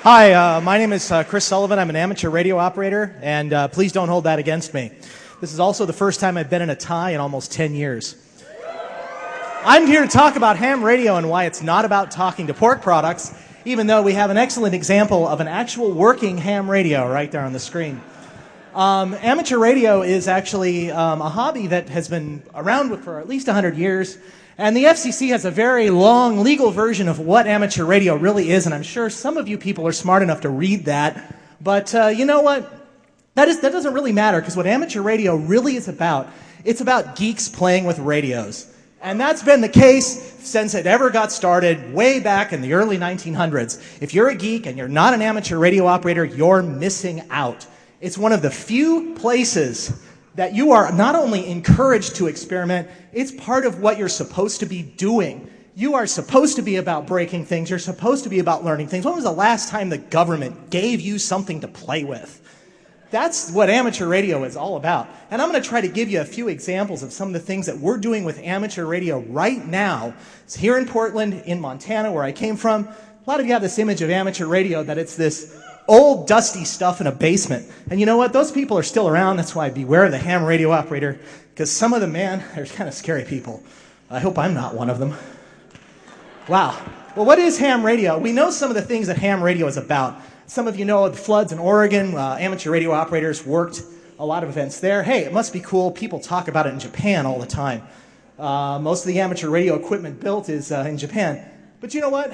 Hi, my name is Chris Sullivan. I'm an amateur radio operator, and please don't hold that against me. This is also the first time I've been in a tie in almost 10 years. I'm here to talk about ham radio and why it's not about talking to pork products, even though we have an excellent example of an actual working ham radio right there on the screen. Amateur radio is actually a hobby that has been around for at least 100 years. And the FCC has a very long legal version of what amateur radio really is, and I'm sure some of you people are smart enough to read that. But you know what? That doesn't really matter, because what amateur radio really is about, it's about geeks playing with radios. And that's been the case since it ever got started way back in the early 1900s. If you're a geek and you're not an amateur radio operator, you're missing out. It's one of the few places that you are not only encouraged to experiment, it's part of what you're supposed to be doing. You are supposed to be about breaking things. You're supposed to be about learning things. When was the last time the government gave you something to play with? That's what amateur radio is all about. And I'm going to try to give you a few examples of some of the things that we're doing with amateur radio right now. It's here in Portland, in Montana, where I came from. A lot of you have this image of amateur radio that it's this old, dusty stuff in a basement. And you know what? Those people are still around. That's why beware of the ham radio operator, because some of them, man, they're kind of scary people. I hope I'm not one of them. Wow. Well, what is ham radio? We know some of the things that ham radio is about. Some of you know the floods in Oregon. Amateur radio operators worked a lot of events there. Hey, it must be cool. People talk about it in Japan all the time. Most of the amateur radio equipment built is in Japan. But you know what?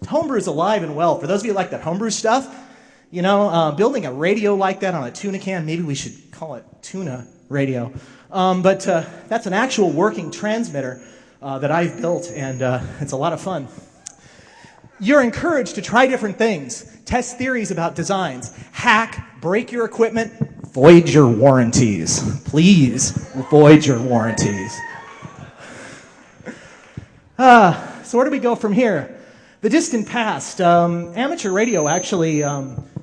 Homebrew is alive and well. For those of you who like that homebrew stuff, you know, building a radio like that on a tuna can, maybe we should call it tuna radio. But that's an actual working transmitter that I've built, and it's a lot of fun. You're encouraged to try different things, test theories about designs, hack, break your equipment, void your warranties. Please void your warranties. So where do we go from here? The distant past. Amateur radio actually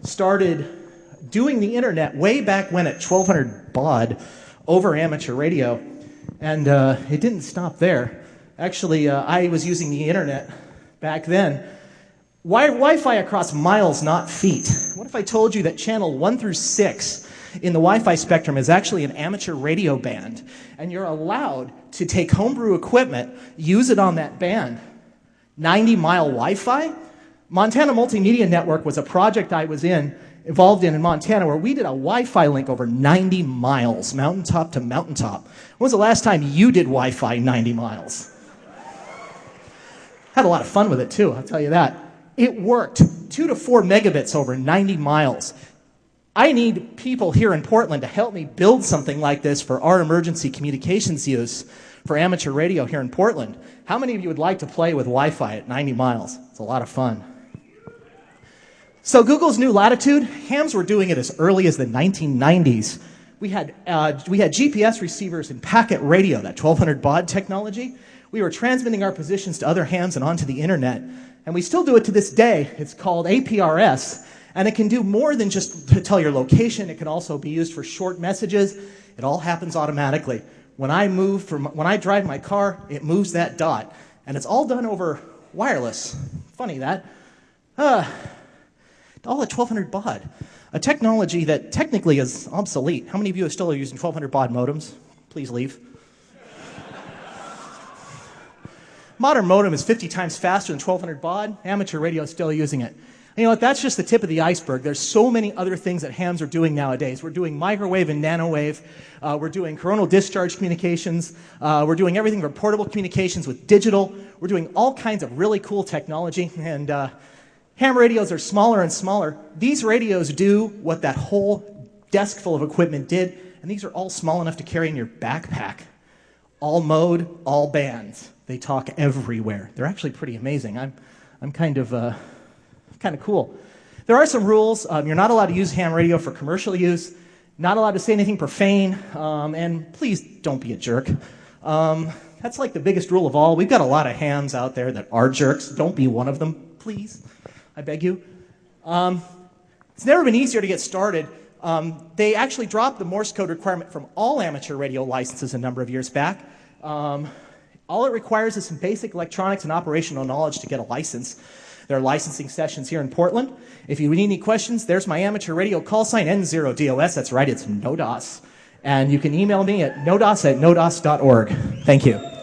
started doing the internet way back when at 1200 baud over amateur radio, and it didn't stop there. Actually, I was using the internet back then. Wi-Fi across miles, not feet. What if I told you that channel 1 through 6 in the Wi-Fi spectrum is actually an amateur radio band, and you're allowed to take homebrew equipment, use it on that band? 90-mile Wi-Fi? Montana Multimedia Network was a project I was involved in Montana, where we did a Wi-Fi link over 90 miles, mountaintop to mountaintop. When was the last time you did Wi-Fi 90 miles? Had a lot of fun with it, too, I'll tell you that. It worked, 2 to 4 megabits over 90 miles. I need people here in Portland to help me build something like this for our emergency communications use for amateur radio here in Portland. How many of you would like to play with Wi-Fi at 90 miles? It's a lot of fun. So Google's new latitude, hams were doing it as early as the 1990s. We had GPS receivers and packet radio, that 1200 baud technology. We were transmitting our positions to other hams and onto the internet. And we still do it to this day. It's called APRS. And it can do more than just to tell your location. It can also be used for short messages. It all happens automatically. When I drive my car, it moves that dot. And it's all done over wireless. Funny that. All at 1200 baud. A technology that technically is obsolete. How many of you are still using 1200 baud modems? Please leave. Modern modem is 50 times faster than 1200 baud. Amateur radio is still using it. And you know what? That's just the tip of the iceberg. There's so many other things that hams are doing nowadays. We're doing microwave and nanowave. We're doing coronal discharge communications. We're doing everything from portable communications with digital. We're doing all kinds of really cool technology. And ham radios are smaller and smaller. These radios do what that whole desk full of equipment did. And these are all small enough to carry in your backpack. All mode, all bands. They talk everywhere. They're actually pretty amazing. I'm kind of cool. There are some rules. You're not allowed to use ham radio for commercial use. Not allowed to say anything profane. And please don't be a jerk. That's like the biggest rule of all. We've got a lot of hams out there that are jerks. Don't be one of them, please. I beg you. It's never been easier to get started. They actually dropped the Morse code requirement from all amateur radio licenses a number of years back. All it requires is some basic electronics and operational knowledge to get a license. There are licensing sessions here in Portland. If you need any questions, there's my amateur radio call sign, N0DOS. That's right, it's no DOS. And you can email me at nodos@nodos.org. Thank you.